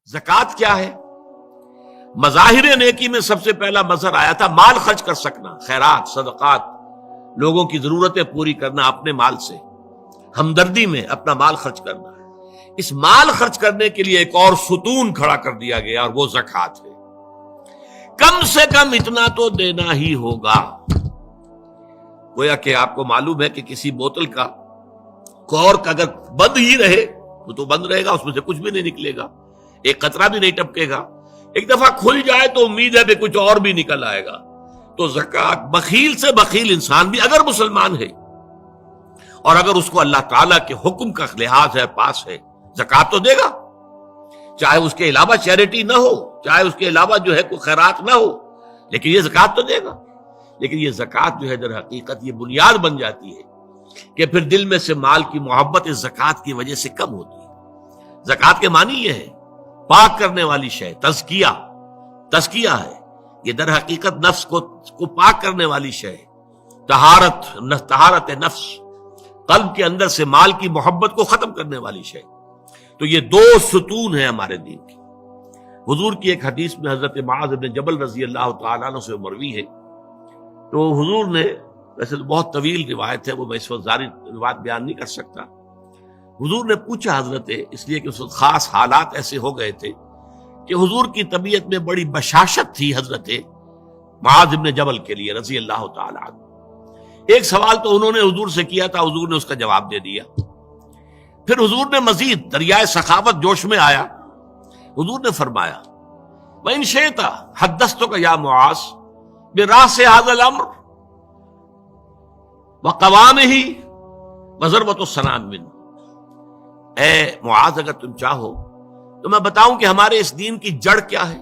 زکوٰۃ کیا ہے؟ مظاہر نیکی میں سب سے پہلا مظہر آیا تھا مال خرچ کر سکنا، خیرات، صدقات، لوگوں کی ضرورتیں پوری کرنا اپنے مال سے، ہمدردی میں اپنا مال خرچ کرنا ہے۔ اس مال خرچ کرنے کے لیے ایک اور ستون کھڑا کر دیا گیا اور وہ زکوٰۃ ہے۔ کم سے کم اتنا تو دینا ہی ہوگا۔ گویا کہ آپ کو معلوم ہے کہ کسی بوتل کا کورک اگر بند ہی رہے تو بند رہے گا، اس میں سے کچھ بھی نہیں نکلے گا، ایک قطرہ بھی نہیں ٹپکے گا۔ ایک دفعہ کھل جائے تو امید ہے کہ کچھ اور بھی نکل آئے گا۔ تو زکوٰۃ، بخیل سے بخیل انسان بھی اگر مسلمان ہے اور اگر اس کو اللہ تعالیٰ کے حکم کا لحاظ ہے، پاس ہے، زکوٰۃ تو دے گا، چاہے اس کے علاوہ چیریٹی نہ ہو، چاہے اس کے علاوہ جو ہے کوئی خیرات نہ ہو، لیکن یہ زکوٰۃ تو دے گا۔ لیکن یہ زکوٰۃ جو ہے در حقیقت یہ بنیاد بن جاتی ہے کہ پھر دل میں سے مال کی محبت اس زکوٰۃ کی وجہ سے کم ہوتی ہے۔ زکوٰۃ کے معنی یہ ہے پاک کرنے والی شے، تزکیہ ہے، یہ در حقیقت نفس کو پاک کرنے والی شے، طہارت نفس، قلب کے اندر سے مال کی محبت کو ختم کرنے والی شے۔ تو یہ دو ستون ہیں ہمارے دین کی۔ حضور کی ایک حدیث میں حضرت معاذ بن جبل رضی اللہ تعالیٰ عنہ سے مروی ہے، تو حضور نے، ویسے تو بہت طویل روایت ہے، وہ میں اس وقت ساری روایت بیان نہیں کر سکتا، حضور نے پوچھا حضرت، اس لیے کہ اس وقت خاص حالات ایسے ہو گئے تھے کہ حضور کی طبیعت میں بڑی بشاشت تھی حضرت معاذ بن جبل کے لیے رضی اللہ تعالیٰ عنہ۔ ایک سوال تو انہوں نے حضور سے کیا تھا، حضور نے اس کا جواب دے دیا۔ پھر حضور نے مزید دریائے سخاوت جوش میں آیا، حضور نے فرمایا وَإِن شِئْتَ حَدَّثْتُكَ يَا مُعَاذ بِرَأْسِ هَذَا الْأَمْرِ وَقَوَامِهِ وَضَرْبَةُ السَّنَامِ مِنْهُ۔ اے معاذ، اگر تم چاہو تو میں بتاؤں کہ ہمارے اس دین کی جڑ کیا ہے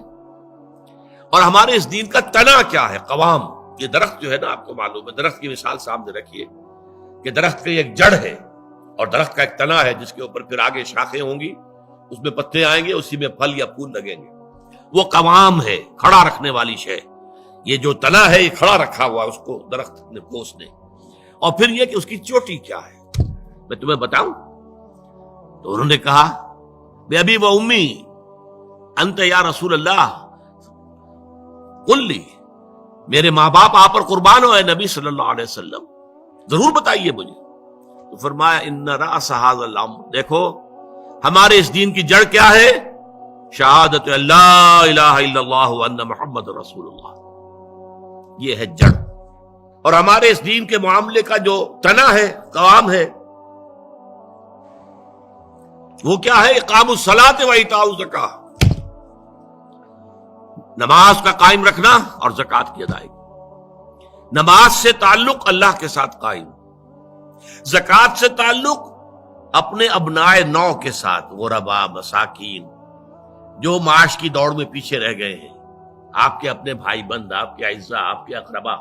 اور ہمارے اس دین کا تنا کیا ہے۔ قوام، یہ درخت جو ہے نا، آپ کو معلوم ہے، درخت کی مثال سامنے رکھیے کہ درخت کی ایک جڑ ہے اور درخت کا ایک تنا ہے جس کے اوپر پھر آگے شاخیں ہوں گی، اس میں پتے آئیں گے، اسی میں پھل یا پھول لگیں گے۔ وہ قوام ہے، کھڑا رکھنے والی شے۔ یہ جو تنا ہے یہ کھڑا رکھا ہوا اس کو درخت نے، پوس نے۔ اور پھر یہ کہ اس کی چوٹی کیا ہے، میں تمہیں بتاؤں؟ تو انہوں نے کہا بے ابی و امی انت یا رسول اللہ قل لی، میرے ماں باپ آپ پر قربان ہو اے نبی صلی اللہ علیہ وسلم، ضرور بتائیے مجھے۔ تو فرمایا ان رأس هذا الامر، دیکھو ہمارے اس دین کی جڑ کیا ہے؟ شہادت اللہ الہ الا اللہ وان محمد رسول اللہ، یہ ہے جڑ۔ اور ہمارے اس دین کے معاملے کا جو تنا ہے، قوام ہے، وہ کیا ہے؟ اقام الصلاۃ و ایتاء الزکاۃ، نماز کا قائم رکھنا اور زکوٰۃ کی ادائیگی۔ نماز سے تعلق اللہ کے ساتھ قائم، زکوٰۃ سے تعلق اپنے ابناء نو کے ساتھ، غرباء، مساکین، جو معاش کی دوڑ میں پیچھے رہ گئے ہیں، آپ کے اپنے بھائی بند، آپ کے اعزاء، آپ کے اقربا۔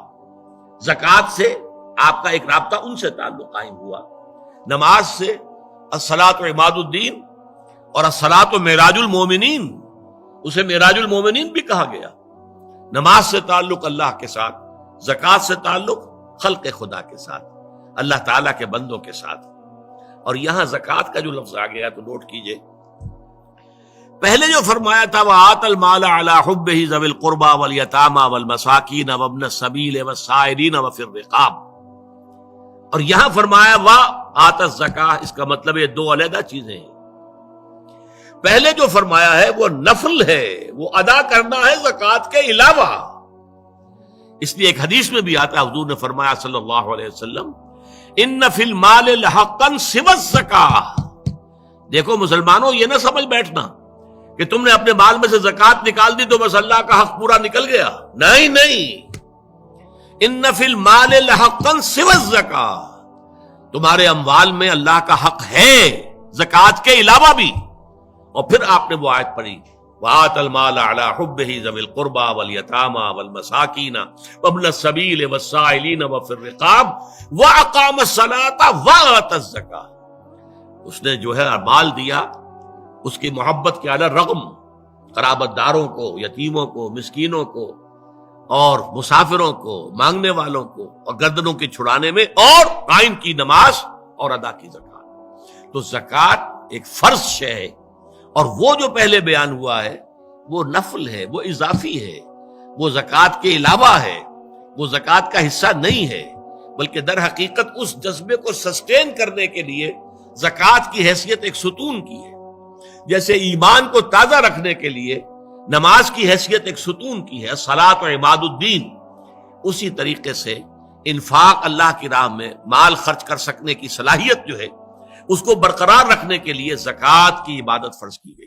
زکوٰۃ سے آپ کا ایک رابطہ ان سے تعلق قائم ہوا۔ نماز سے الصلاۃ عماد الدین اور الصلاۃ معراج المومنین، اسے معراج المومنین بھی کہا گیا۔ نماز سے تعلق اللہ کے ساتھ، زکوٰۃ سے تعلق خلق خدا کے ساتھ، اللہ تعالیٰ کے بندوں کے ساتھ۔ اور یہاں زکوٰۃ کا جو لفظ آ گیا تو نوٹ کیجئے، پہلے جو فرمایا تھا وَآتَ الْمَالَ عَلَىٰ حُبِّهِ ذَوِي الْقُرْبَىٰ وَالْيَتَامَىٰ وَالْمَسَاكِينَ وَابْنَ السَّبِيلِ وَالسَّائِلِينَ وَفِي الرِّقَابِ، اور یہاں فرمایا وَآتَ الزَّكَاةَ، اس کا مطلب یہ دو علیحدہ چیزیں ہیں۔ پہلے جو فرمایا ہے وہ نفل ہے، وہ ادا کرنا ہے زکوٰۃ کے علاوہ۔ اس لیے ایک حدیث میں بھی آتا ہے، حضور نے فرمایا صلی اللہ علیہ وسلم ان فی المال لحقا سوى الزکاۃ، دیکھو مسلمانوں، یہ نہ سمجھ بیٹھنا کہ تم نے اپنے مال میں سے زکوٰۃ نکال دی تو بس اللہ کا حق پورا نکل گیا، نہیں نہیں، ان فی المال لحقا سوى الزکاۃ، تمہارے اموال میں اللہ کا حق ہے زکوٰۃ کے علاوہ بھی۔ اور پھر آپ نے وہ آیت پڑھی وَآتَ الْمَالَ عَلَىٰ حُبِّهِ ذَوِي الْقُرْبَىٰ وَالْيَتَامَىٰ وَالْمَسَاكِينَ وَابْنَ السَّبِيلِ وَالسَّائِلِينَ وَفِي الرِّقَابِ وَأَقَامَ الصَّلَاةَ وَآتَى الزَّكَاةَ، اس نے جو ہے مال دیا اس کی محبت کے علی رغم، قرابت داروں کو، یتیموں کو، مسکینوں کو اور مسافروں کو، مانگنے والوں کو، اور گردنوں کے چھڑانے میں، اور قائم کی نماز اور ادا کی زکوٰۃ۔ تو زکوٰۃ ایک فرض شے ہے اور وہ جو پہلے بیان ہوا ہے وہ نفل ہے، وہ اضافی ہے، وہ زکوٰۃ کے علاوہ ہے، وہ زکوٰۃ کا حصہ نہیں ہے، بلکہ در حقیقت اس جذبے کو سسٹین کرنے کے لیے زکوٰۃ کی حیثیت ایک ستون کی ہے، جیسے ایمان کو تازہ رکھنے کے لیے نماز کی حیثیت ایک ستون کی ہے، صلاۃ و عماد الدین، اسی طریقے سے انفاق اللہ کی راہ میں مال خرچ کر سکنے کی صلاحیت جو ہے اس کو برقرار رکھنے کے لیے زکوٰۃ کی عبادت فرض کی گئی۔